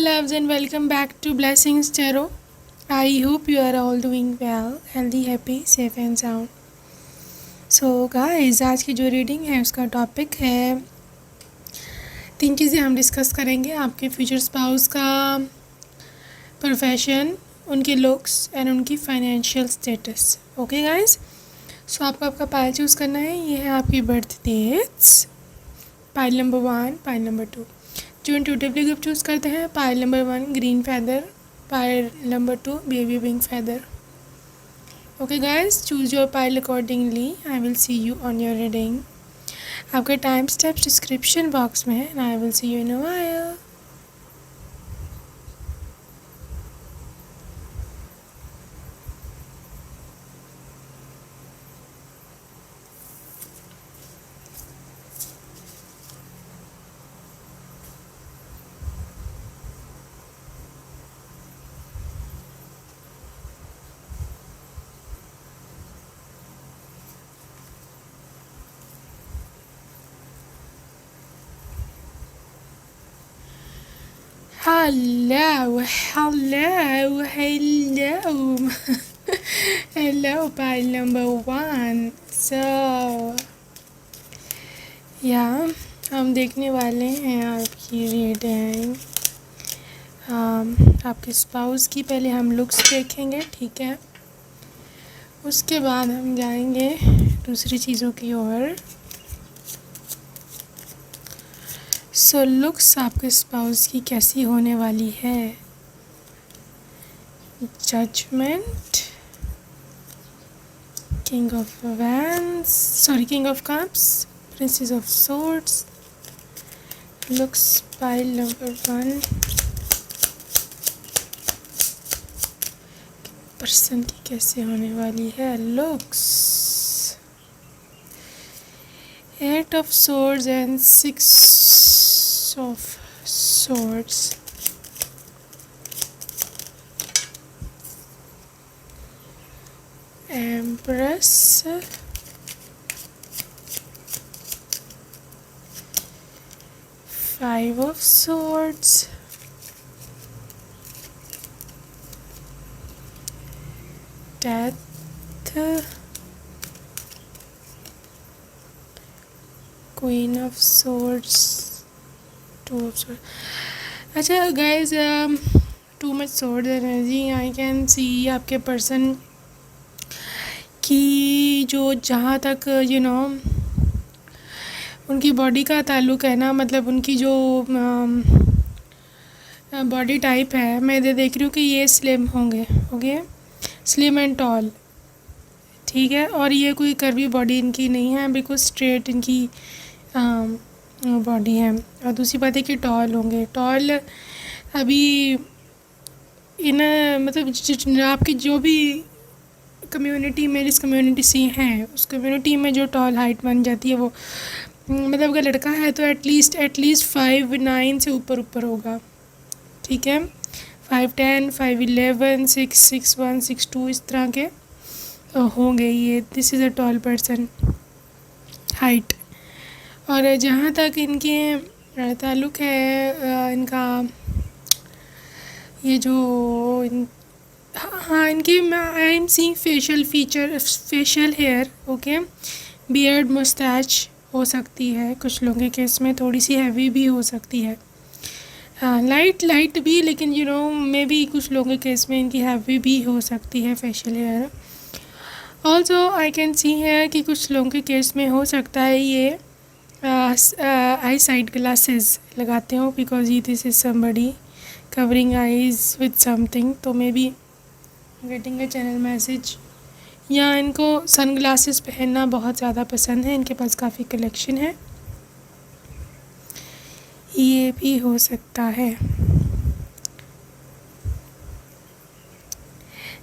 loves, and welcome back to Blessings Tarot. I hope you are all doing well, healthy, happy, safe and sound. So guys, आज की जो reading है उसका topic है, 3 चीज़ें हम डिस्कस करेंगे। आपके फ्यूचर स्पाउस का प्रोफेशन, उनके लुक्स एंड उनकी financial status. Okay guys, so आपको आपका पाइल चूज़ करना है। ये है आपकी birth dates, pile number 1, pile number 2। जो इंट्यूटिवली ग्रुप चूज़ करते हैं, pile number 1 green feather, pile number 2 baby wing feather. Okay guys, choose your pile accordingly. I will see you on your reading. आपका time steps description box में है and I will see you in a while. Hello, hello, hello. Hello, pile number 1. So, हम देखने वाले हैं आपकी reading. आपके spouse की पहले हम लुक्स देखेंगे, ठीक है। उसके बाद हम जाएंगे दूसरी चीज़ों की ओर। सो लुक्स आपके स्पाउस की कैसी होने वाली है? Judgement, king of wands, king of cups, princess of swords. Looks pile number 1। Person की कैसे होने वाली है looks? 8 of swords and 6 of swords. Empress, 5 of swords, death, Queen of Swords, 2 of Swords. अच्छा guys, too much sword energy I can सी। आपके person की जो जहाँ तक उनकी बॉडी का ताल्लुक़ है ना, मतलब उनकी जो बॉडी टाइप है, मैं देख रही हूँ कि ये स्लिम होंगे। ओके, स्लिम एंड टॉल, ठीक है। और ये कोई कर्वी बॉडी इनकी नहीं है, बिल्कुल स्ट्रेट इनकी बॉडी है। और दूसरी बात है कि टॉल होंगे। टॉल अभी इन मतलब आपकी जो भी कम्युनिटी में, जिस कम्युनिटी से हैं, उस कम्युनिटी में जो टॉल हाइट बन जाती है वो, मतलब अगर लड़का है तो एटलीस्ट 5'9" से ऊपर होगा, ठीक है। 5'10", 5'11", 6'1", 6'2", इस तरह के होंगे ये। This is a tall person height. और जहाँ तक इनके ताल्लुक़ है, इनका ये जो इनकी I am seeing facial feature, facial hair, okay. Beard, moustache हो सकती है कुछ लोगों के केस में, थोड़ी सी हैवी भी हो सकती है, लाइट भी, लेकिन मे बी कुछ लोगों के केस में इनकी हैवी भी हो सकती है facial hair. Also I can see है कि कुछ लोगों के केस में हो सकता है ये आई साइड ग्लासेस लगाते हो, बिकॉज ये this is somebody covering eyes with something. तो maybe getting a channel message, या इनको सन ग्लासेस पहनना बहुत ज़्यादा पसंद है, इनके पास काफ़ी कलेक्शन है, ये भी हो सकता है।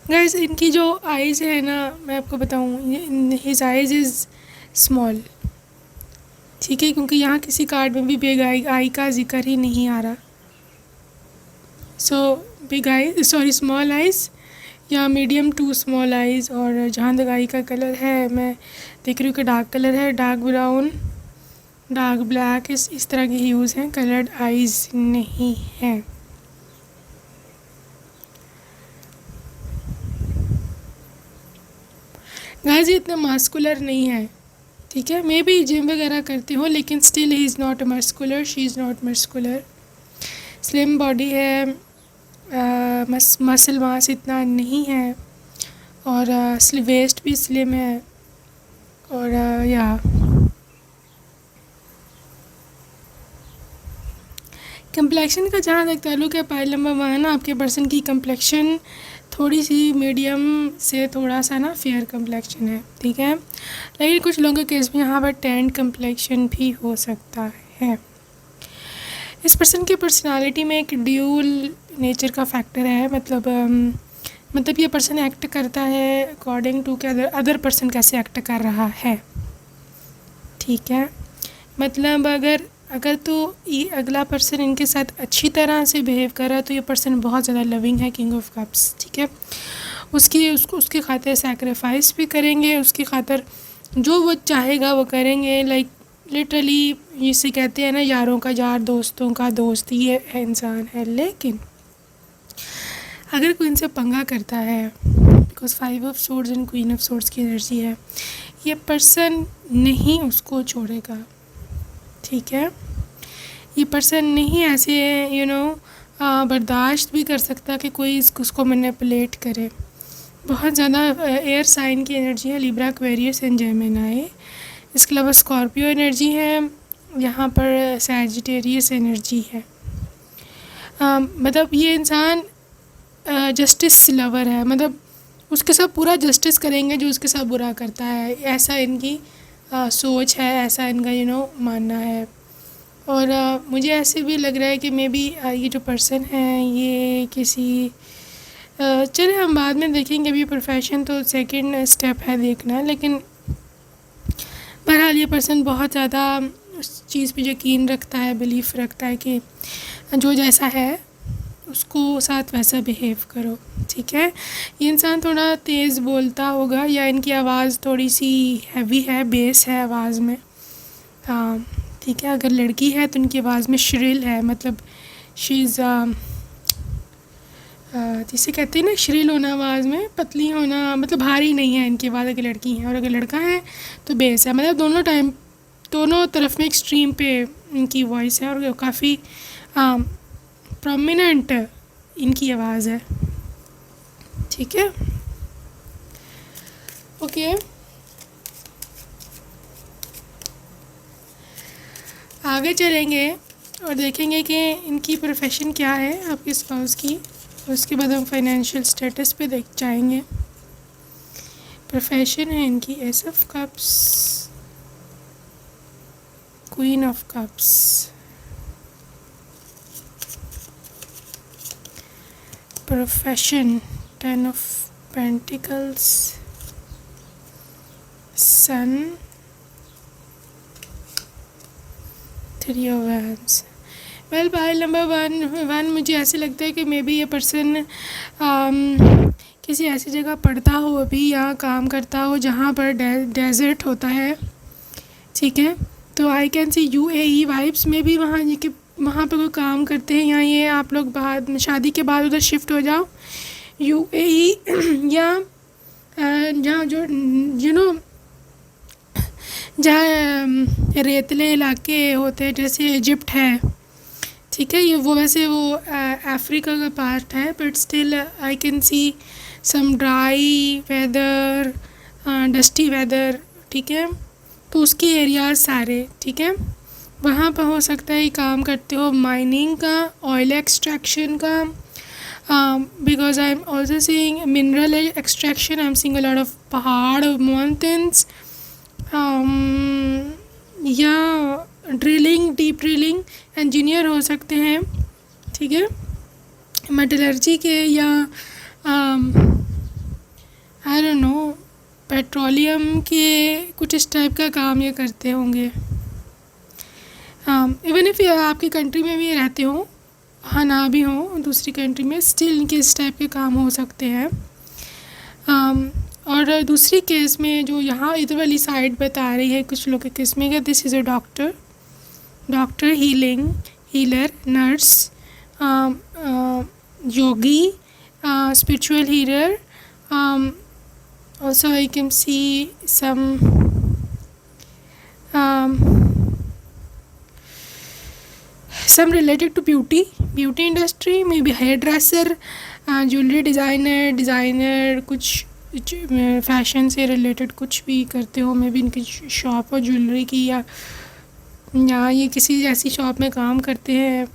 गाइस, इनकी जो आइज़ है ना, मैं आपको बताऊँ, हिज आइज़ इज़ स्मॉल, ठीक है, क्योंकि यहाँ किसी कार्ड में भी बिग आई का जिक्र ही नहीं आ रहा। So big I, small eyes या मीडियम टू स्मॉल आइज़। और जहाँ तक आई का कलर है, मैं देख रही हूँ कि डार्क कलर है, डार्क ब्राउन, डार्क ब्लैक, इस तरह के ह्यूज़ हैं, कलर्ड आइज़ नहीं हैं। गाइस ये इतना मास्कुलर नहीं है, ठीक है, मे बी जिम वगैरह करते हो लेकिन still he is not muscular, she is not muscular. Slim body है, मसल मास इतना नहीं है, और वेस्ट भी स्लिम है, और या कम्प्लेक्शन का जहाँ तक ताल्लुक है, पाइल नंबर 1 आपके पर्सन की कम्प्लेक्शन थोड़ी सी मीडियम से थोड़ा सा ना फेयर कम्प्लेक्शन है, ठीक है, लेकिन कुछ लोगों के केस में यहाँ पर टेंट कम्प्लेक्शन भी हो सकता है। इस पर्सन की पर्सनालिटी में एक ड्यूल नेचर का फैक्टर है, मतलब ये पर्सन एक्ट करता है अकॉर्डिंग टू के अदर पर्सन कैसे एक्ट कर रहा है, ठीक है, मतलब अगर तो ये अगला पर्सन इनके साथ अच्छी तरह से बिहेव कर रहा है तो ये पर्सन बहुत ज़्यादा लविंग है, किंग ऑफ कप्स, ठीक है, उसके खातिर सैक्रिफाइस भी करेंगे, उसकी खातिर जो वो चाहेगा वो करेंगे, लाइक लिटरली जिसे कहते हैं ना यारों का यार दोस्तों का दोस्त ये इंसान है। लेकिन अगर कोई इनसे पंगा करता है, because 5 of swords and queen of swords की एनर्जी है, ये पर्सन नहीं उसको छोड़ेगा, ठीक है, ये पर्सन नहीं ऐसे बर्दाश्त भी कर सकता कि कोई उसको मैनिपुलेट करे। बहुत ज़्यादा एयर साइन की एनर्जी है, लिब्रा, एक्वेरियस एंड जेमिनी। इसके अलावा स्कॉर्पियो एनर्जी है, यहाँ पर सैजिटेरियस एनर्जी है। मतलब ये इंसान जस्टिस लवर है, मतलब उसके साथ पूरा जस्टिस करेंगे जो उसके साथ बुरा करता है, ऐसा इनकी सोच है, ऐसा इनका मानना है। और मुझे ऐसे भी लग रहा है कि मे बी ये जो पर्सन है ये किसी चले हम बाद में देखेंगे, अभी प्रोफेशन तो सेकंड स्टेप है देखना, लेकिन बहरहाल ये पर्सन बहुत ज़्यादा उस चीज़ पे यकीन रखता है, बिलीफ रखता है कि जो जैसा है उसको साथ वैसा बिहेव करो, ठीक है। ये इंसान थोड़ा तेज़ बोलता होगा या इनकी आवाज़ थोड़ी सी हैवी है, बेस है आवाज़ में, हाँ ठीक है। अगर लड़की है तो उनकी आवाज़ में श्रिल है, मतलब शीज़ जिसे कहते हैं ना श्रिल होना आवाज़ में, पतली होना, मतलब भारी नहीं है इनकी आवाज़ अगर लड़की है, और अगर लड़का है तो बेस है, मतलब दोनों तरफ में एक्सट्रीम पे इनकी वॉइस है, और काफ़ी प्रोमिनेंट इनकी आवाज़ है, ठीक है, ओके। आगे चलेंगे और देखेंगे कि इनकी प्रोफेशन क्या है आपके स्पाउस की, उसके बाद हम फाइनेंशियल स्टेटस पे देख जाएंगे। प्रोफेशन है इनकी ace of cups, queen of cups, profession 10 of pentacles, sun, 3 of wands. Well pile number 1 मुझे ऐसे लगता है कि मे बी ये पर्सन किसी ऐसी जगह पढ़ता हो अभी या काम करता हो जहाँ पर डेजर्ट होता है, ठीक है, तो आई कैन सी UAE वाइब्स में भी वहाँ पे कोई काम करते हैं, या ये आप लोग बाद शादी के बाद उधर शिफ्ट हो जाओ UAE या जहाँ जो जहाँ रेतले इलाके होते हैं जैसे इजिप्ट है, ठीक है, ये वैसे अफ्रीका का पार्ट है, but still I can see some dry weather, dusty weather, ठीक है, तो उसके एरियाज सारे, ठीक है, वहाँ पर हो सकता है काम करते हो माइनिंग का, ऑयल एक्सट्रैक्शन का, because I am also seeing mineral extraction, I am seeing a lot of पहाड़, माउंटेन्स, या ड्रिलिंग, डीप ड्रिलिंग इंजीनियर हो सकते हैं, ठीक है, मेटलर्जी के, या आई डोंट नो पेट्रोलियम के कुछ इस टाइप का काम ये करते होंगे। इवन इफ़ आपकी कंट्री में भी रहते हो, हाँ ना भी हो दूसरी कंट्री में, स्टिल इनके इस टाइप के काम हो सकते हैं। और दूसरी केस में जो यहाँ इधर वाली साइड बता रही है कुछ लोग के केस में, this is a doctor, healer, nurse, Yogi, spiritual healer, Also I can see um, some related to beauty industry, maybe hairdresser, jewellery designer, कुछ फैशन से रिलेटेड कुछ भी करते हो, मे बी इनकी शॉप हो ज्वेलरी की, या ये किसी ऐसी शॉप में काम करते हैं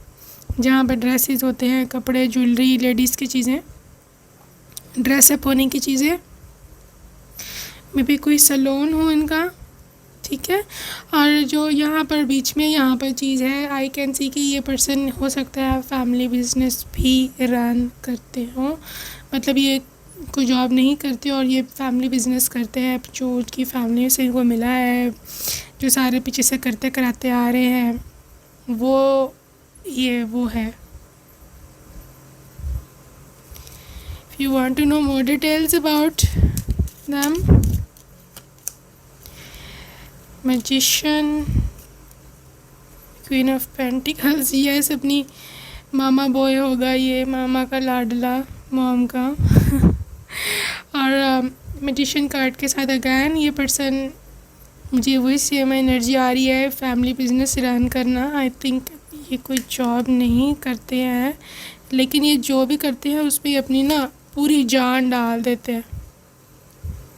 जहाँ पर ड्रेसेस होते हैं, कपड़े, ज्वेलरी, लेडीज़ की चीज़ें, ड्रेसअप होने की चीज़ें, मे बी कोई सैलून हो इनका, ठीक है। और जो यहाँ पर बीच में यहाँ पर चीज़ है, आई कैन सी कि ये पर्सन हो सकता है फैमिली बिजनेस भी रन करते हो, मतलब ये कोई जॉब नहीं करते और ये फैमिली बिजनेस करते हैं, जो उनकी फैमिली से इनको मिला है, जो सारे पीछे से करते कराते आ रहे हैं, वो है। If you want to know more details about them, magician, queen of pentacles, yes अपनी मामा बॉय होगा ये, मामा का लाडला, मॉम का। और मैजिशियन कार्ड के साथ अगैन ये पर्सन, मुझे वही सेम एनर्जी आ रही है, फैमिली बिजनेस रन करना। आई थिंक ये कोई जॉब नहीं करते हैं, लेकिन ये जो भी करते हैं उसमें अपनी ना पूरी जान डाल देते हैं,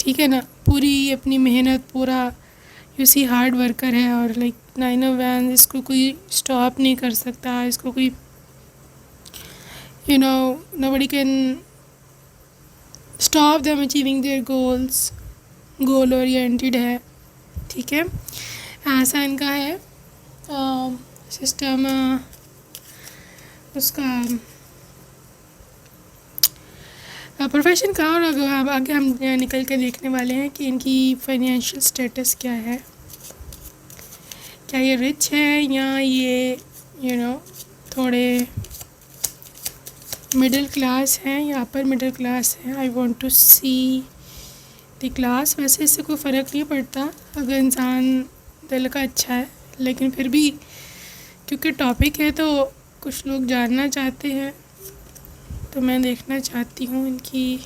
ठीक है ना, पूरी अपनी मेहनत, पूरा यू सी हार्ड वर्कर है। और लाइक 9 ऑफ वैंड्स, इसको कोई स्टॉप नहीं कर सकता, इसको कोई nobody can stop them achieving their goals, goal oriented है, ठीक है, ऐसा इनका है सिस्टम। उसका प्रोफेशन का, और आगे हम निकल कर देखने वाले हैं कि इनकी फाइनेंशियल स्टेटस क्या है, क्या ये रिच है या ये थोड़े मिडिल क्लास हैं या अपर मिडिल क्लास हैं। I want to see the class. वैसे इससे कोई फ़र्क नहीं पड़ता अगर इंसान दिल का अच्छा है, लेकिन फिर भी क्योंकि टॉपिक है तो कुछ लोग जानना चाहते हैं, तो मैं देखना चाहती हूँ इनकी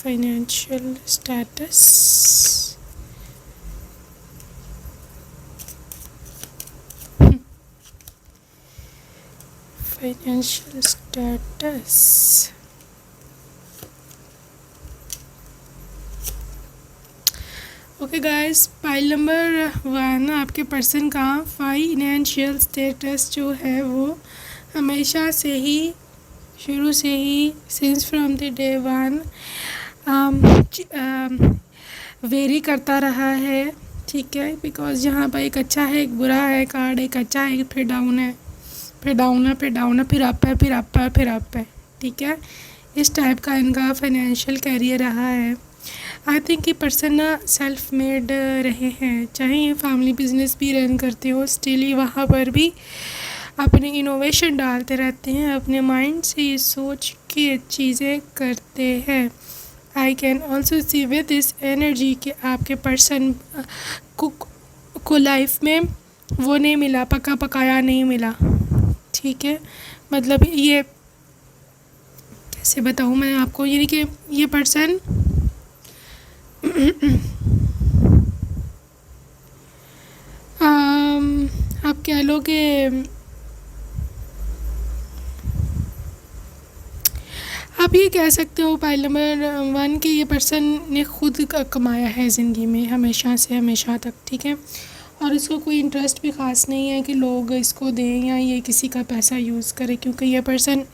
financial status. Financial status okay guys, pile number 1, आपके पर्सन का फाइनेंशियल स्टेटस जो है वो हमेशा से ही, शुरू से ही, since from the day 1 vary करता रहा है, ठीक है, बिकॉज यहाँ पर एक अच्छा है, एक बुरा है कार्ड, एक अच्छा है, फिर डाउन है, फिर डाउन है, फिर डाउन है, फिर अप है, फिर अप है, फिर अप है, ठीक है। इस टाइप का इनका फाइनेंशियल कैरियर रहा है। आई थिंक ये पर्सन ना सेल्फ मेड रहे हैं, चाहे ये फैमिली बिजनेस भी रन करते हो, स्टिल ही वहाँ पर भी अपने इनोवेशन डालते रहते हैं, अपने माइंड से ये सोच के चीज़ें करते हैं। I can also see with this energy कि आपके पर्सन को लाइफ में वो नहीं मिला, पका पकाया नहीं मिला, ठीक है। मतलब ये कैसे बताऊँ मैं आपको, यानी कि ये पर्सन आप कह लो कि आप ये कह सकते हो पाइल नंबर 1 कि ये पर्सन ने खुद कमाया है ज़िंदगी में हमेशा से हमेशा तक, ठीक है, और इसको कोई इंटरेस्ट भी ख़ास नहीं है कि लोग इसको दें या ये किसी का पैसा यूज़ करे, क्योंकि ये पर्सन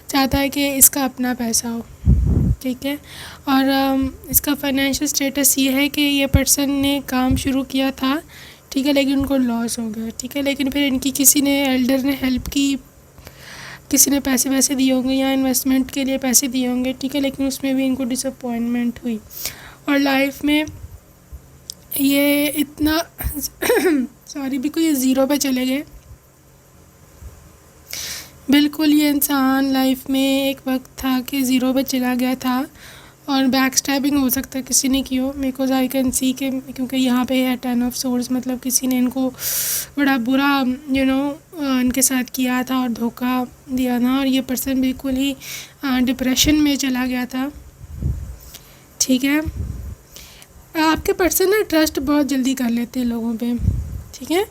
चाहता है कि इसका अपना पैसा हो, ठीक है। और इसका फाइनेंशियल स्टेटस ये है कि ये पर्सन ने काम शुरू किया था, ठीक है, लेकिन उनको लॉस हो गया, ठीक है, लेकिन फिर इनकी किसी ने एल्डर ने हेल्प की, किसी ने पैसे वैसे दिए होंगे या इन्वेस्टमेंट के लिए पैसे दिए होंगे, ठीक है, लेकिन उसमें भी इनको डिसअपॉइंटमेंट हुई और लाइफ में ये इतना सॉरी बिल्कुल ये ज़ीरो पे चले गए। बिल्कुल ये इंसान लाइफ में एक वक्त था कि ज़ीरो पे चला गया था और बैक स्टैबिंग हो सकता है किसी ने की हो, बिकॉज आई कैन सी के, क्योंकि यहाँ पे है 10 ऑफ सोर्ड्स, मतलब किसी ने इनको बड़ा बुरा इनके साथ किया था और धोखा दिया था और ये पर्सन बिल्कुल ही डिप्रेशन में चला गया था, ठीक है। आपके पर्सन ना ट्रस्ट बहुत जल्दी कर लेते हैं लोगों पे, ठीक है,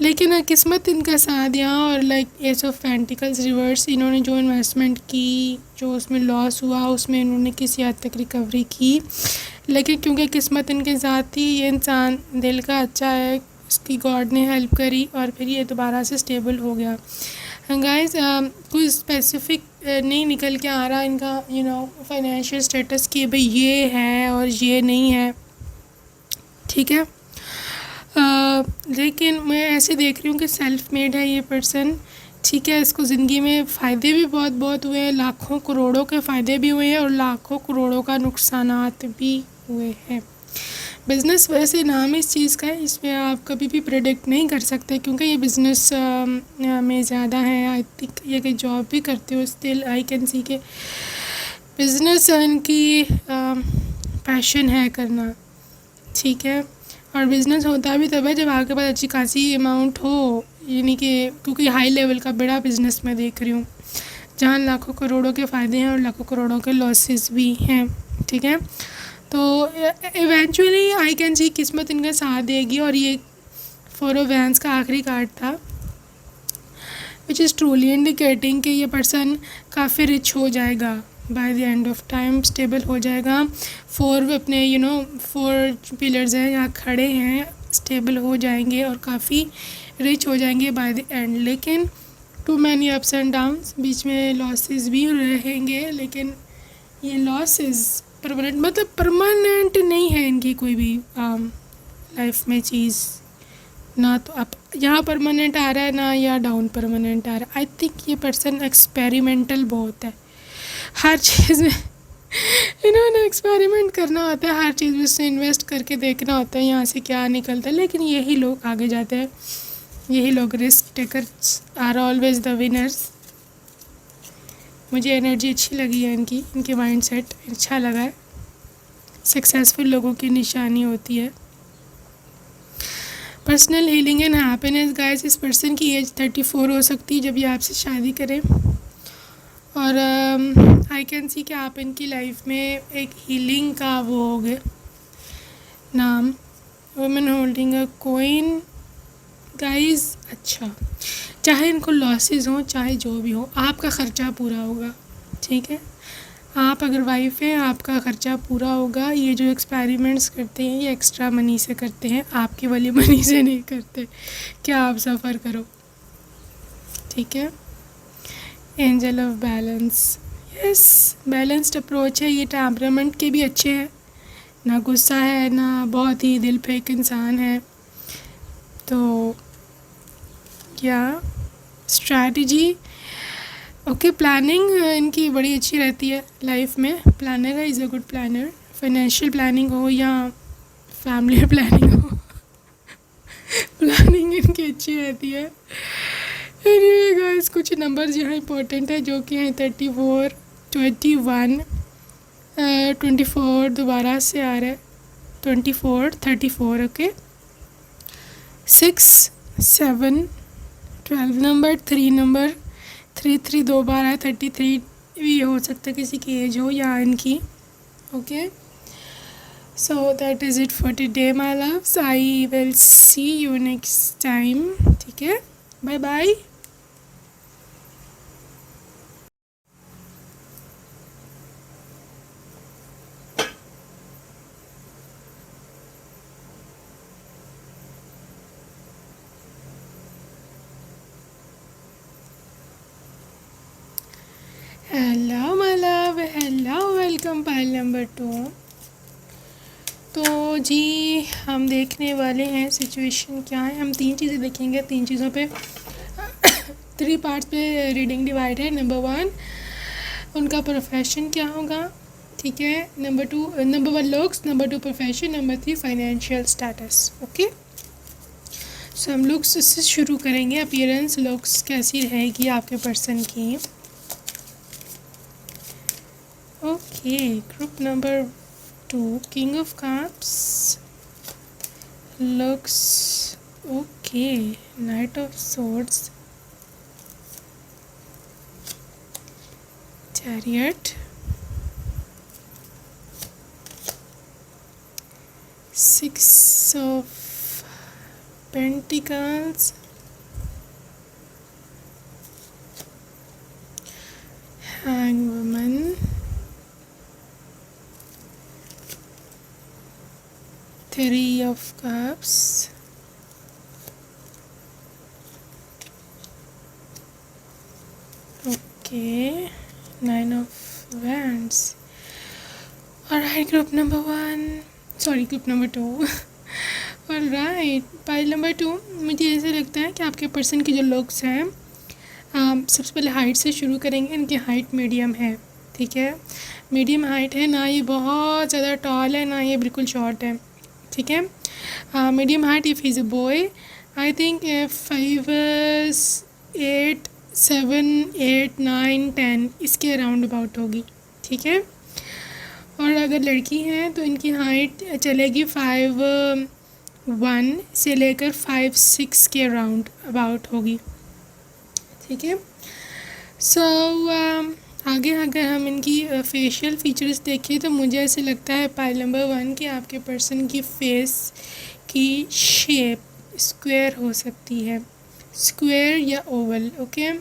लेकिन किस्मत इनका साथ दिया और like S of pentacles reverse, इन्होंने जो इन्वेस्टमेंट की, जो उसमें लॉस हुआ उसमें इन्होंने किसी हद तक रिकवरी की, लेकिन क्योंकि किस्मत इनके साथ थी, ये इंसान दिल का अच्छा है, इसकी गॉड ने हेल्प करी और फिर ये दोबारा से स्टेबल हो गया। गाइस कोई स्पेसिफिक नहीं निकल के आ रहा इनका फाइनेंशियल स्टेटस कि भाई ये है और ये नहीं है, ठीक है। लेकिन मैं ऐसे देख रही हूँ कि सेल्फ मेड है ये पर्सन, ठीक है। इसको ज़िंदगी में फ़ायदे भी बहुत बहुत हुए हैं, लाखों करोड़ों के फ़ायदे भी हुए हैं और लाखों करोड़ों का नुकसानात भी हुए हैं। बिज़नेस वैसे नाम इस चीज़ का है, इसमें आप कभी भी प्रेडिक्ट नहीं कर सकते क्योंकि ये बिज़नेस में ज़्यादा है। आई थिंक ये कि जॉब भी करते हो, स्टिल आई कैन सी के बिज़नेस इनकी पैशन है करना, ठीक है। और बिज़नेस होता भी तब है जब आपके पास अच्छी खासी अमाउंट हो, यानी कि क्योंकि हाई लेवल का बड़ा बिज़नेस मैं देख रही हूँ जहाँ लाखों करोड़ों के फ़ायदे हैं और लाखों करोड़ों के लॉसेस भी हैं, ठीक है। तो इवेंचुअली आई कैन सी किस्मत इनका साथ देगी और ये 4 ऑफ वैंस का आखिरी कार्ड था, विच इज़ ट्रूली इंडिकेटिंग कि ये पर्सन काफ़ी रिच हो जाएगा bye the end of time, stable हो जाएगा। 4 अपने 4 पिलर्स हैं यहाँ खड़े हैं, स्टेबल हो जाएंगे और काफ़ी रिच हो जाएंगे बाय द एंड। लेकिन too many ups and downs, बीच में लॉसेस भी रहेंगे, लेकिन ये लॉसेस परमानेंट मतलब परमानेंट नहीं है इनकी कोई भी लाइफ में चीज़, ना तो अप यहाँ परमानेंट आ रहा है ना या डाउन परमानेंट आ रहा है। आई थिंक ये पर्सन एक्सपेरिमेंटल बहुत है, हर चीज़ में इन्होंने एक्सपेरिमेंट करना होता है, हर चीज़ में उससे इन्वेस्ट करके देखना होता है यहाँ से क्या निकलता है। लेकिन यही लोग आगे जाते हैं, यही लोग risk takers are always the winners. मुझे एनर्जी अच्छी लगी है इनकी, इनके माइंड सेट अच्छा लगा है, सक्सेसफुल लोगों की निशानी होती है। Personal healing and happiness guys, इस पर्सन की एज 34 हो सकती है जब ये आपसे शादी करें और आई कैन सी कि आप इनकी लाइफ में एक हीलिंग का वो हो गए नाम, women holding a coin guys. अच्छा, चाहे इनको लॉसेस हों चाहे जो भी हो, आपका ख़र्चा पूरा होगा, ठीक है। आप अगर वाइफ हैं आपका ख़र्चा पूरा होगा। ये जो एक्सपेरिमेंट्स करते हैं ये एक्स्ट्रा मनी से करते हैं, आपकी वाली मनी से नहीं करते, क्या आप सफ़र करो, ठीक है। Angel of balance, yes balanced approach है। ये टेम्परामेंट के भी अच्छे हैं, ना गुस्सा है ना बहुत ही दिल फेंक इंसान है। तो क्या स्ट्रैटेजी, ओके प्लानिंग इनकी बड़ी अच्छी रहती है लाइफ में। प्लानर है, is a good planner. Financial planning हो या फैमिली प्लानिंग हो प्लानिंग इनकी अच्छी रहती है। एनीवे गाइस, कुछ नंबर्स यहाँ इंपॉर्टेंट है जो कि हैं 34, 21, 24 दोबारा से आ रहा है, 24, 34, ओके, 6, 7, 12 नंबर, 3 नंबर, 3 2 बार है, 33 भी हो सकता है किसी की एज हो या इनकी, okay. So that is it for today my loves, I will see you next time, ठीक है, bye bye. Hello my love, hello, welcome pile number 2। तो जी हम देखने वाले हैं सिचुएशन क्या है। हम 3 चीज़ें देखेंगे, 3 चीज़ों पे 3 पार्ट्स पे रीडिंग डिवाइड है। नंबर 1 उनका प्रोफेशन क्या होगा, ठीक है। Number 1 looks, number 2 profession, number 3 financial status, okay. So हम लुक्स से शुरू करेंगे। अपीयरेंस लुक्स कैसी रहेगी आपके पर्सन की, okay. Group number 2 king of cups, looks okay, night of swords, chariot, 6 of Pentacles, Hanged Woman, 3 of Cups, okay, 9 of Wands. Alright, group number 1, sorry group number 2. Alright, pile number 2, मुझे ऐसे लगता है कि आपके person की जो looks हैं, सबसे पहले हाइट से शुरू करेंगे. इनकी हाइट मीडियम है, ठीक है, मीडियम हाइट है, ना ये बहुत ज़्यादा टॉल है ना ये बिल्कुल शॉर्ट है, ठीक है. Medium height. If is a boy, I think 5 8 7 8 9 10 इसके अराउंड अबाउट होगी, ठीक है. और अगर लड़की हैं तो इनकी हाइट चलेगी 5'1" से लेकर 5'6" के अराउंड अबाउट होगी, ठीक है. सो आगे अगर हम इनकी फेशियल फीचर्स देखें तो मुझे ऐसे लगता है पाइल नंबर 1 कि आपके पर्सन की फेस की शेप स्क्वायर हो सकती है, स्क्वायर या ओवल, ओके.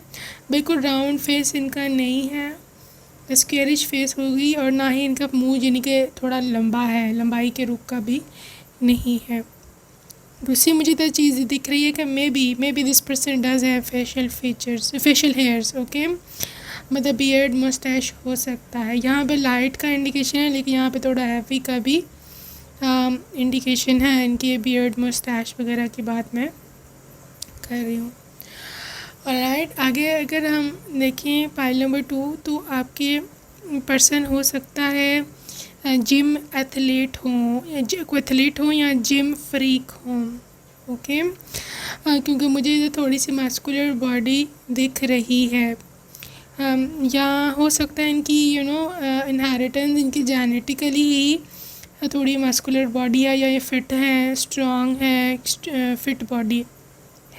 बिल्कुल राउंड फेस इनका नहीं है, स्क्वेयरिश फेस होगी. और ना ही इनका मुंह यानी कि थोड़ा लंबा है, लंबाई के रुख का भी नहीं है. दूसरी मुझे तो चीज़ दिख रही है कि may be this person does have facial features, facial hairs, okay. मतलब बियर्ड मस्टैश हो सकता है. यहाँ पे लाइट का इंडिकेशन है, लेकिन यहाँ पे थोड़ा हैवी का भी इंडिकेशन है. इनकी बियर्ड मस्टैश वगैरह की बात मैं कर रही हूँ. ऑलराइट, आगे अगर हम देखें पाइल नंबर 2, तो आपके पर्सन हो सकता है जिम एथलीट हों, एथलीट हों या जिम फ्रीक हों, ओके. क्योंकि मुझे ये थोड़ी सी मस्कुलर बॉडी दिख रही है. या हो सकता है इनकी इनहेरिटेंस, इनकी जेनेटिकली ही थोड़ी मस्कुलर बॉडी है, या ये फिट है, स्ट्रॉन्ग है, फिट बॉडी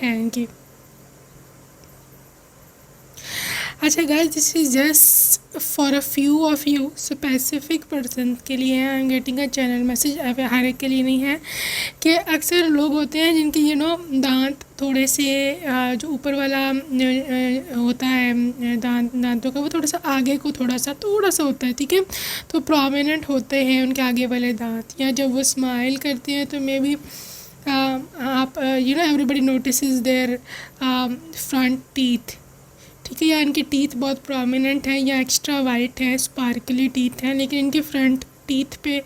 है इनकी. अच्छा guys, this is just for a few of you, specific person के लिए है. I am getting a channel message, हर एक के लिए नहीं है. कि अक्सर लोग होते हैं जिनके दांत थोड़े से जो ऊपर वाला होता है दांतों का, वो थोड़ा सा आगे को थोड़ा सा होता है, ठीक है. तो प्रोमिनेंट होते हैं उनके आगे वाले दांत. या जब वो स्माइल करते हैं तो मे बी आप everybody notices their front teeth, ठीक है. या इनके टीथ बहुत प्रोमिनेंट हैं या एक्स्ट्रा वाइट है, स्पार्कली टीथ हैं, लेकिन इनके फ्रंट टीथ पे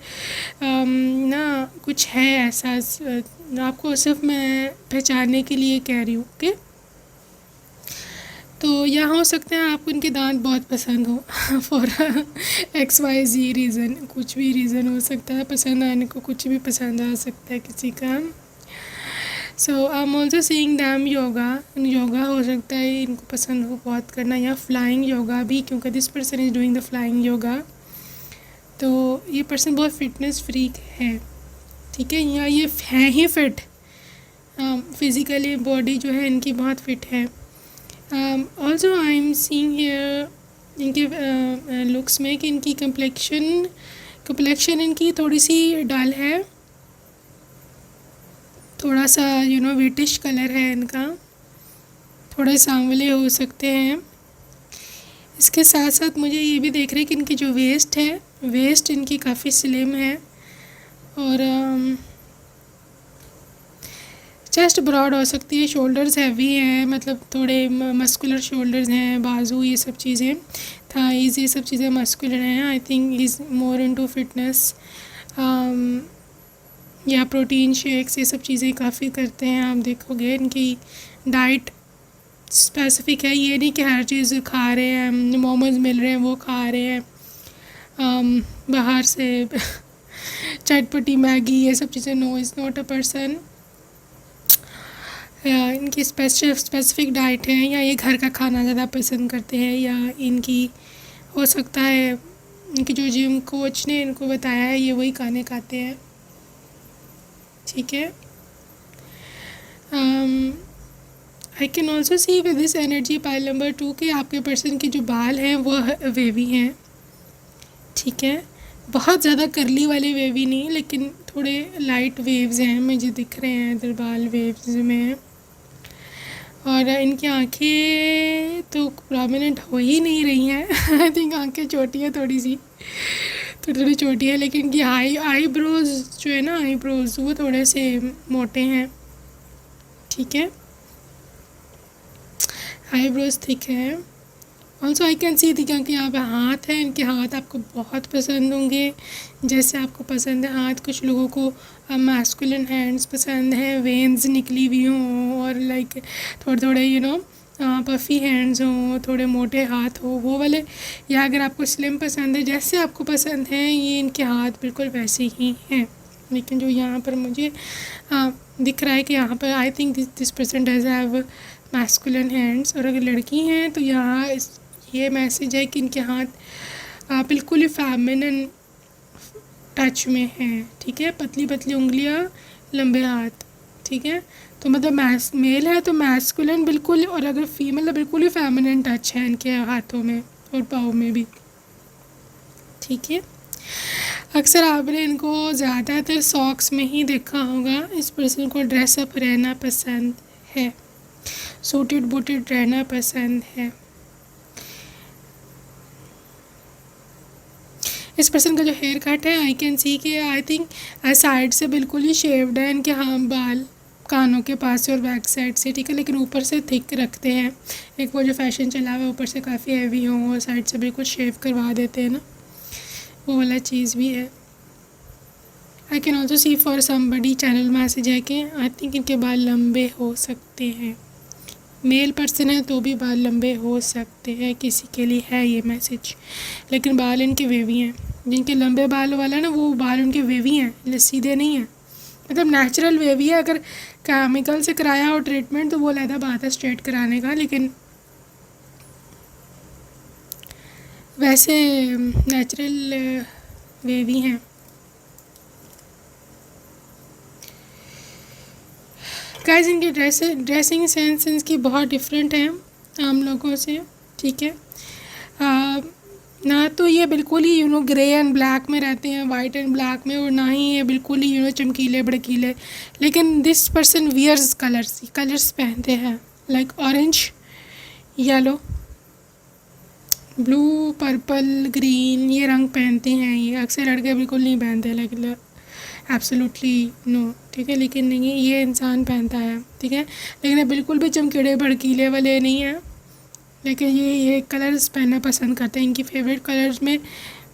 ना कुछ है ऐसा. आपको सिर्फ मैं पहचानने के लिए कह रही हूँ, ओके. तो या हो सकते हैं आपको इनके दांत बहुत पसंद हो फॉर XYZ रीज़न, कुछ भी रीज़न हो सकता है. पसंद आने को कुछ भी पसंद आ सकता है किसी का. So I am also seeing them yoga हो सकता है इनको पसंद हो बहुत करना, या फ्लाइंग योगा भी, क्योंकि this person is doing the flying yoga. तो ये पर्सन बहुत फिटनेस फ्रीक है, ठीक है. या ये है ही फिट, फिज़िकली बॉडी जो है इनकी बहुत फिट है. Also I am seeing here इनके लुक्स में कि इनकी कम्प्लेक्शन इनकी थोड़ी सी डल है, थोड़ा सा व्हाइटिश कलर है इनका, थोड़े सांवले हो सकते हैं. इसके साथ साथ मुझे ये भी देख रहे हैं कि इनकी जो वेस्ट इनकी काफ़ी स्लिम है. और चेस्ट ब्रॉड हो सकती है, शोल्डर्स हैवी हैं, मतलब थोड़े मस्कुलर शोल्डर्स हैं, बाजू ये सब चीज़ें, थाइज़ ये सब चीज़ें मस्कुलर हैं. I think is more into fitness या प्रोटीन शेक्स, ये सब चीज़ें काफ़ी करते हैं. आप देखोगे इनकी डाइट स्पेसिफिक है, ये नहीं कि हर चीज़ खा रहे हैं, मोमोज मिल रहे हैं वो खा रहे हैं, बाहर से चटपटी मैगी ये सब चीज़ें. No, is not a person. इनकी स्पेसिफिक डाइट है, या ये घर का खाना ज़्यादा पसंद करते हैं, या इनकी हो सकता है इनकी जो जिम कोच ने इनको बताया है ये वही खाने खाते हैं, ठीक है. I can also see with this energy pile number 2 के आपके पर्सन के जो बाल हैं वो वेवी हैं, ठीक है. बहुत ज़्यादा करली वाले वेवी नहीं, लेकिन थोड़े लाइट वेव्स हैं मुझे दिख रहे हैं इधर बाल वेव्स में। और इनकी आंखें तो प्रोमिनेंट हो ही नहीं रही हैं आई थिंक आंखें छोटी है थोड़ी सी, थोड़ी थोड़ी छोटी है, लेकिन इनकी आईब्रोज जो है ना, आईब्रोज वो थोड़े से मोटे हैं, ठीक है, आईब्रोज थिक है। ऑल्सो आई कैन सी थी क्योंकि यहाँ पे हाथ है, इनके हाथ आपको बहुत पसंद होंगे जैसे आपको पसंद है हाथ। कुछ लोगों को मैस्कुलिन हैंड्स पसंद हैं, वेन्स निकली हुई हों और लाइक थोड़े थोड़े पफ़ी हैंड्स हों, थोड़े मोटे हाथ हो वो वाले, या अगर आपको स्लिम पसंद है जैसे आपको पसंद है, ये इनके हाथ बिल्कुल वैसे ही हैं। लेकिन जो यहाँ पर मुझे दिख रहा है कि यहाँ पर I think this person does have masculine hands. और अगर लड़की हैं तो यहाँ ये मैसेज है कि इनके हाथ बिल्कुल ही फेमिनिन टच में हैं, ठीक है, पतली पतली उंगलियां, लंबे हाथ, ठीक है। तो मतलब मेल है तो मैस्कुलिन बिल्कुल, और अगर फीमेल है बिल्कुल ही फेमिनिन टच है इनके हाथों में और पाँव में भी, ठीक है। अक्सर आपने इनको ज़्यादातर सॉक्स में ही देखा होगा। इस पर्सन को ड्रेसअप रहना पसंद है, सूटेड बूटेड रहना पसंद है। इस पर्सन का जो हेयर कट है आई कैन सी कि आई थिंक साइड से बिल्कुल ही शेव्ड है इनके, हाँ, बाल कानों के पास से और बैक साइड से, ठीक है, लेकिन ऊपर से थिक रखते हैं। एक वो जो फैशन चला हुआ है ऊपर से काफ़ी हैवी हो और साइड से बिल्कुल शेव करवा देते हैं ना, वो वाला चीज़ भी है। I can also see for somebody channel message है कि आई थिंक इनके बाल लंबे हो सकते हैं, मेल पर्सन है तो भी बाल लंबे हो सकते हैं, किसी के लिए है ये मैसेज। लेकिन बाल इनके वेवी हैं, जिनके लंबे बाल वाला ना वो बाल उनके वेवी हैं, सीधे नहीं हैं, मतलब नेचुरल वेवी है। अगर केमिकल से कराया हो ट्रीटमेंट तो वो अलग बात है स्ट्रेट कराने का, लेकिन वैसे नेचुरल वेवी हैं। गाइस इनकी ड्रेसिंग सेंस इनकी बहुत डिफरेंट है आम लोगों से, ठीक है। ना तो ये बिल्कुल ही ग्रे एंड ब्लैक में रहते हैं, वाइट एंड ब्लैक में, और ना ही ये बिल्कुल ही चमकीले भड़कीले, लेकिन दिस पर्सन वियर्स कलर्स पहनते हैं, like orange, yellow, blue, purple, green, ये रंग पहनते हैं। ये अक्सर लड़के बिल्कुल नहीं पहनते, लाइक एब्सोल्युटली नो, ठीक है, लेकिन नहीं ये इंसान पहनता है, ठीक है, लेकिन ये बिल्कुल भी चमकीले भड़कीले वाले नहीं हैं, लेकिन ये कलर्स पहनना पसंद करते हैं। इनकी फेवरेट कलर्स में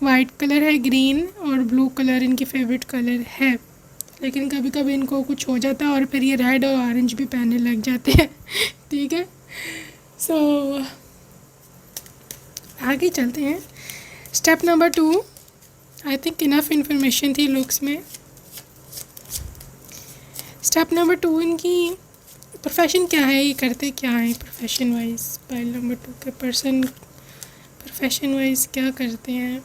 वाइट कलर है, ग्रीन और ब्लू कलर इनकी फेवरेट कलर है, लेकिन कभी कभी इनको कुछ हो जाता है और फिर ये रेड और ऑरेंज भी पहनने लग जाते हैं ठीक है। सो आगे चलते हैं। Step number 2, I think enough information थी लुक्स में। स्टेप नंबर 2, इनकी प्रोफेशन क्या है, ये करते क्या है प्रोफेशन वाइज। पाइल नंबर 2 के पर्सन प्रोफेशन वाइज क्या करते हैं।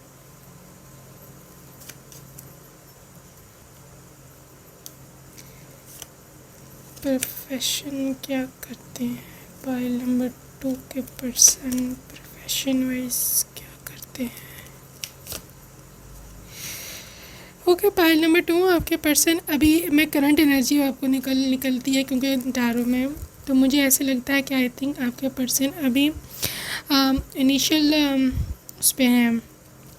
प्रोफेशन क्या करते हैं, पाइल नंबर 2 के पर्सन प्रोफेशन वाइज क्या करते हैं। ओके, पाइल नंबर 2 आपके पर्सन, अभी मैं करंट एनर्जी आपको निकलती है क्योंकि टैरो में, तो मुझे ऐसे लगता है कि आई थिंक आपके पर्सन अभी इनिशियल उस पर हैं,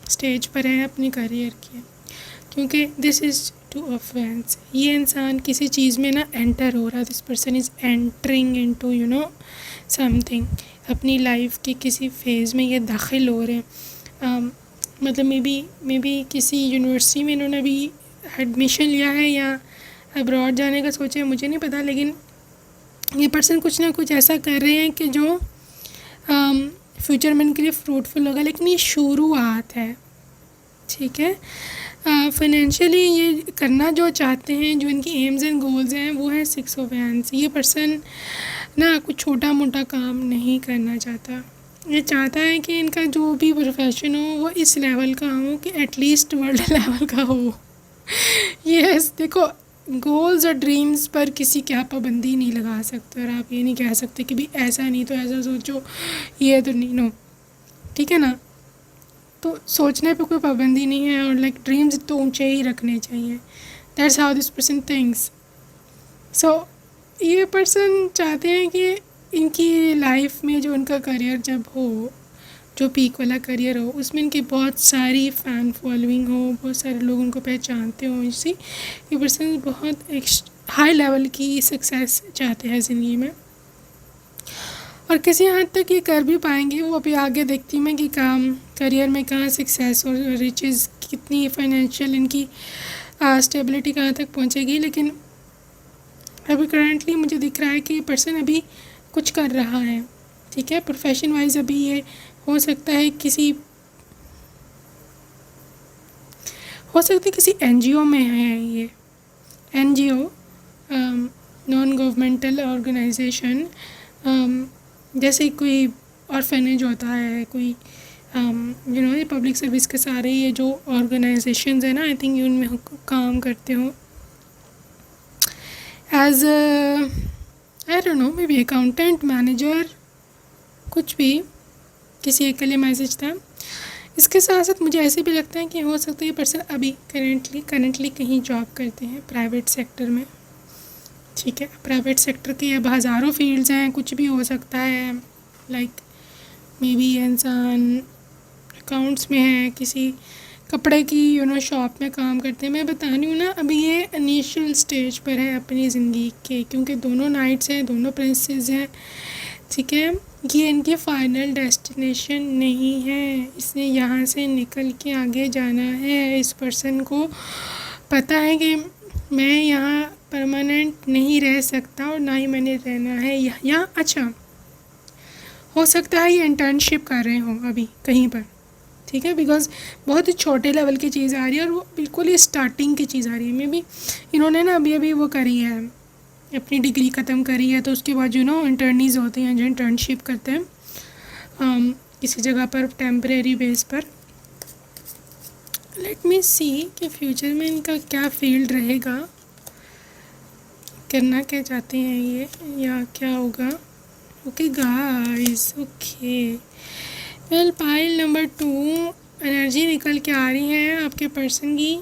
स्टेज पर हैं अपनी करियर की, क्योंकि दिस इज़ 2 ऑफ वैंड्स। ये इंसान किसी चीज़ में ना एंटर हो रहा है, this person is entering into something, अपनी लाइफ के किसी फेज़ में ये दाखिल हो रहे हैं। मतलब मे बी किसी यूनिवर्सिटी में इन्होंने अभी एडमिशन लिया है या अब्रॉड जाने का सोचा है, मुझे नहीं पता, लेकिन ये पर्सन कुछ ना कुछ ऐसा कर रहे हैं कि जो फ्यूचर में इनके लिए फ्रूटफुल होगा, लेकिन ये शुरुआत है, ठीक है। फाइनेंशियली ये करना जो चाहते हैं, जो इनकी एम्स एंड गोल्स हैं, वो है 6 ऑफ वैंड्स। ये पर्सन ना कुछ छोटा मोटा काम नहीं करना चाहता, ये चाहता है कि इनका जो भी प्रोफेशन हो वो इस लेवल का हो कि एटलीस्ट वर्ल्ड लेवल का हो। यस, देखो गोल्स और ड्रीम्स पर किसी की आप पाबंदी नहीं लगा सकते, और आप ये नहीं कह सकते कि भी ऐसा नहीं तो ऐसा सोचो, ये तो नहीं, नो, ठीक है ना। तो सोचने पे कोई पाबंदी नहीं है, और लाइक ड्रीम्स तो ऊंचे ही रखने चाहिए, that's how this person thinks. So ये पर्सन चाहते हैं कि इनकी लाइफ में जो उनका करियर जब हो, जो पीक वाला करियर हो, उसमें इनकी बहुत सारी फ़ैन फॉलोइंग हो, बहुत सारे लोग उनको पहचानते हो। इससे ये पर्सन बहुत एक हाई लेवल की सक्सेस चाहते हैं ज़िंदगी में, और किसी हद तक ये कर भी पाएंगे। वो अभी आगे देखती हूँ मैं कि काम करियर में कहाँ सक्सेस और रिचेज़, कितनी फाइनेंशियल इनकी स्टेबिलिटी कहाँ तक पहुँचेगी। लेकिन अभी करंटली मुझे दिख रहा है कि ये पर्सन अभी कुछ कर रहा है, ठीक है। प्रोफेशन वाइज अभी ये हो सकता है किसी एनजीओ में है। ये एनजीओ, नॉन गवर्नमेंटल ऑर्गेनाइजेशन, जैसे कोई ऑर्फेनेज होता है, कोई ये पब्लिक सर्विस के सारे ये जो ऑर्गेनाइजेशंस है ना, आई थिंक उनमें काम करते हो as I don't know, maybe accountant, manager, कुछ भी, किसी एक के लिए मैसेज था। इसके साथ साथ मुझे ऐसे भी लगता है कि हो सकता है ये पर्सन अभी करेंटली कहीं जॉब करते हैं प्राइवेट सेक्टर में, ठीक है। प्राइवेट सेक्टर के अब हज़ारों फील्ड्स हैं, कुछ भी हो सकता है। लाइक मे बी इंसान अकाउंट्स में है, किसी कपड़े की शॉप में काम करते हैं। मैं बता रही हूँ ना, अभी ये इनिशियल स्टेज पर है अपनी ज़िंदगी के, क्योंकि दोनों नाइट्स हैं, दोनों प्रिंसेस हैं, ठीक है। ये इनके फाइनल डेस्टिनेशन नहीं है, इसने यहाँ से निकल के आगे जाना है। इस पर्सन को पता है कि मैं यहाँ परमानेंट नहीं रह सकता और ना ही मैंने रहना है यहाँ। अच्छा, हो सकता है ये इंटर्नशिप कर रहे हो अभी कहीं पर, ठीक है, बिकॉज़ बहुत ही छोटे लेवल की चीज़ आ रही है और वो बिल्कुल ही स्टार्टिंग की चीज़ आ रही है। मे बी इन्होंने ना अभी वो करी है, अपनी डिग्री ख़त्म करी है, तो उसके बाद इंटर्नीज़ होते हैं जो इंटर्नशिप करते हैं किसी जगह पर टेम्परेरी बेस पर। लेट मी सी कि फ्यूचर में इनका क्या फील्ड रहेगा, करना क्या चाहते हैं ये, या क्या होगा। Okay guys, okay well, pile number 2 energy निकल के आ रही है आपके पर्सन की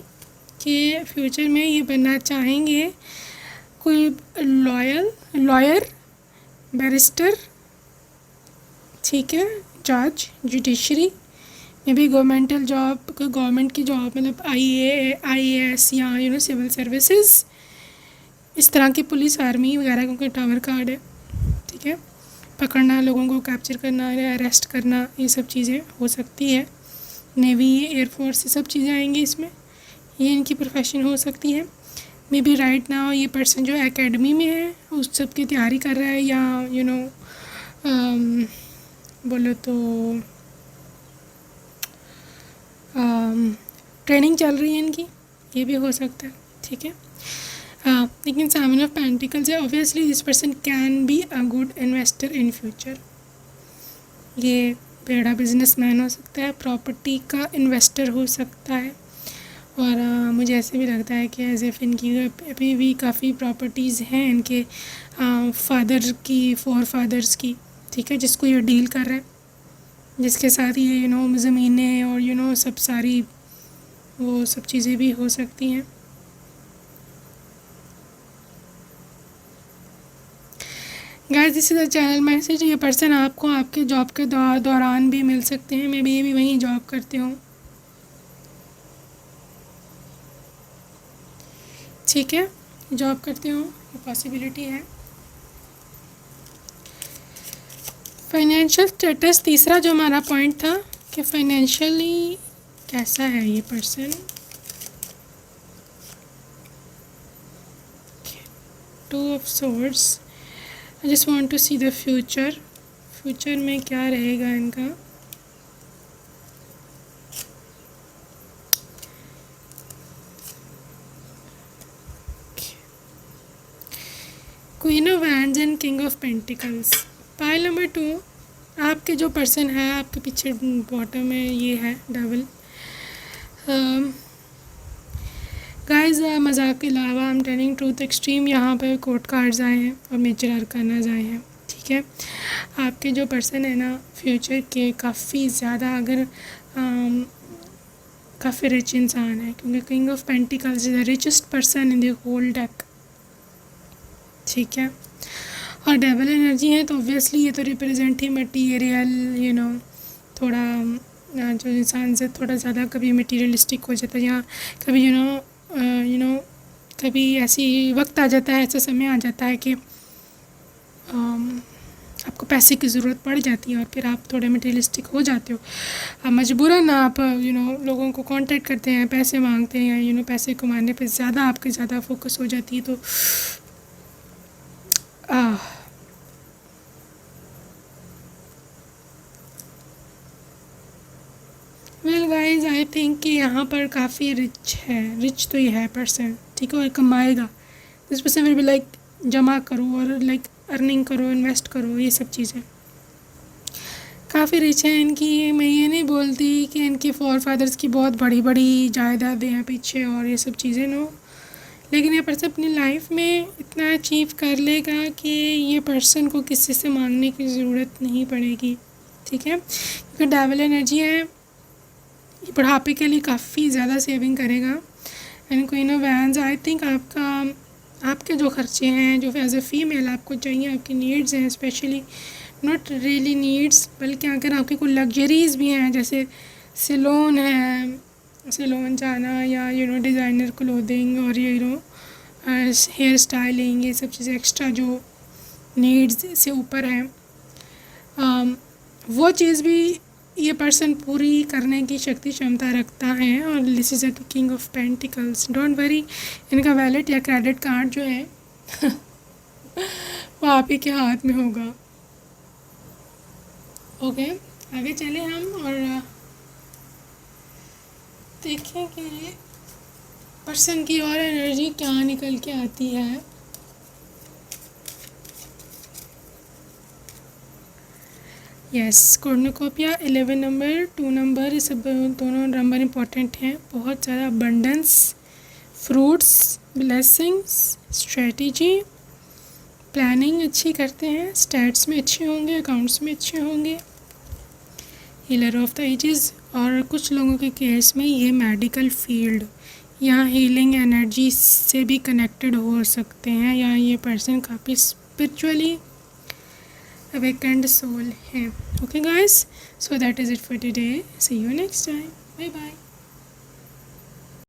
कि फ्यूचर में ये बनना चाहेंगे कोई लॉयर, बैरिस्टर, ठीक है, जज, judiciary, may be governmental job, कोई गवर्नमेंट की जॉब, मतलब IAS या सिविल सर्विसेज, इस तरह की, पुलिस, आर्मी वगैरह, क्योंकि टावर कार्ड है, ठीक है। पकड़ना, लोगों को कैप्चर करना, अरेस्ट करना, ये सब चीज़ें हो सकती है। नेवी, एयरफोर्स, ये सब चीज़ें आएंगी इसमें, ये इनकी प्रोफेशन हो सकती है। मे बी राइट नाउ ये पर्सन जो एकेडमी में है उस सब की तैयारी कर रहा है, या बोलो तो ट्रेनिंग चल रही है इनकी, ये भी हो सकता है, ठीक है। लेकिन सेवन ऑफ पेंटिकल्स है, obviously this person can be a good investor in future. ये बड़ा बिजनेसमैन हो सकता है, प्रॉपर्टी का इन्वेस्टर हो सकता है, और मुझे ऐसे भी लगता है कि एज एफ इनकी अभी भी काफ़ी प्रॉपर्टीज़ हैं इनके फादर की, फादर्स की, ठीक है, जिसको ये डील कर रहा है, जिसके साथ ये ज़मीनें और सब सारी वो सब चीज़ें भी हो सकती हैं। Guys, this is a channel message. ये पर्सन आपको आपके जॉब के दौरान भी मिल सकते हैं, मे बी ये भी वहीं जॉब करते हो, ठीक है, जॉब करते हो, ये पॉसिबिलिटी है। फाइनेंशियल स्टेटस, तीसरा जो हमारा पॉइंट था कि फाइनेंशियली कैसा है ये person. Two of swords, I just want to see the future में क्या रहेगा इनका। Queen of wands and king of pentacles. Pile number 2, आपके जो पर्सन है, आपके पीछे बॉटम में ये है डबल। गाइस, मजाक के अलावा I am telling truth extreme, यहाँ पर कोर्ट कार्ड्स आए हैं और मेजर अरकानाज आए हैं, ठीक है। आपके जो पर्सन है ना, फ्यूचर के काफ़ी ज़्यादा अगर काफ़ी रिच इंसान है, क्योंकि king of pentacles is the richest person in the whole deck. ठीक है, और डबल एनर्जी है तो ऑब्वियसली ये तो रिप्रेजेंट ही मटीरियल, थोड़ा जो इंसान से थोड़ा ज़्यादा कभी मटीरियलिस्टिक हो जाता है, या कभी कभी ऐसी वक्त आ जाता है, ऐसा समय आ जाता है कि आपको पैसे की ज़रूरत पड़ जाती है और फिर आप थोड़े मटेरियलिस्टिक हो जाते हो। अब मजबूरन आप लोगों को कांटेक्ट करते हैं, पैसे मांगते हैं, या पैसे कमाने पे ज़्यादा आपकी ज़्यादा फोकस हो जाती है। तो वेल गाइज, आई थिंक कि यहाँ पर काफ़ी रिच है, रिच तो ये है पर्सन, ठीक है, और कमाएगा। This person will be like जमा करो और लाइक अर्निंग करो, इन्वेस्ट करो, ये सब चीज़ें काफ़ी रिच है इनकी। मैं ये नहीं बोलती कि इनके फोर फादर्स की बहुत बड़ी बड़ी जायदादें हैं पीछे और ये सब चीज़ें, नो, लेकिन ये पर्सन अपनी लाइफ में इतना अचीव कर लेगा कि ये पर्सन को किसी से मांगने की ज़रूरत नहीं पड़ेगी। ठीक है, क्योंकि डेविल एनर्जी है, ये बुढ़ापे के लिए काफ़ी ज़्यादा सेविंग करेगा। And queen of wands, I think आपके जो खर्चे हैं, जो एज ए फीमेल आपको चाहिए, आपकी नीड्स हैं, स्पेशली नॉट रियली नीड्स, बल्कि अगर आपकी कोई लग्जरीज़ भी हैं, जैसे सैलून है, सैलून जाना, या डिज़ाइनर क्लोथिंग, और हेयर स्टाइलिंग, ये सब चीज़ें एक्स्ट्रा जो नीड्स से ऊपर हैं, वो चीज़ भी ये पर्सन पूरी करने की शक्ति क्षमता रखता है। और this is a king of pentacles. Don't worry, इनका वैलेट या क्रेडिट कार्ड जो है वो आप ही के हाथ में होगा। ओके, आगे चले हम और देखें कि पर्सन की और एनर्जी क्या निकल के आती है। यस, कॉर्नुकोपिया 11 नंबर, 2 नंबर, ये सब दोनों नंबर इम्पॉर्टेंट हैं। बहुत ज़्यादा abundance, fruits, blessings, strategy, planning अच्छी करते हैं, स्टैट्स में अच्छे होंगे, अकाउंट्स में अच्छे होंगे, हीलर ऑफ द एजेस, और कुछ लोगों के केस में ये मेडिकल फील्ड या हीलिंग एनर्जी से भी कनेक्टेड हो सकते हैं, या ये पर्सन काफ़ी स्पिरिचुअली awakened soul है। Okay guys, so that is it for today. See you next time. Bye bye.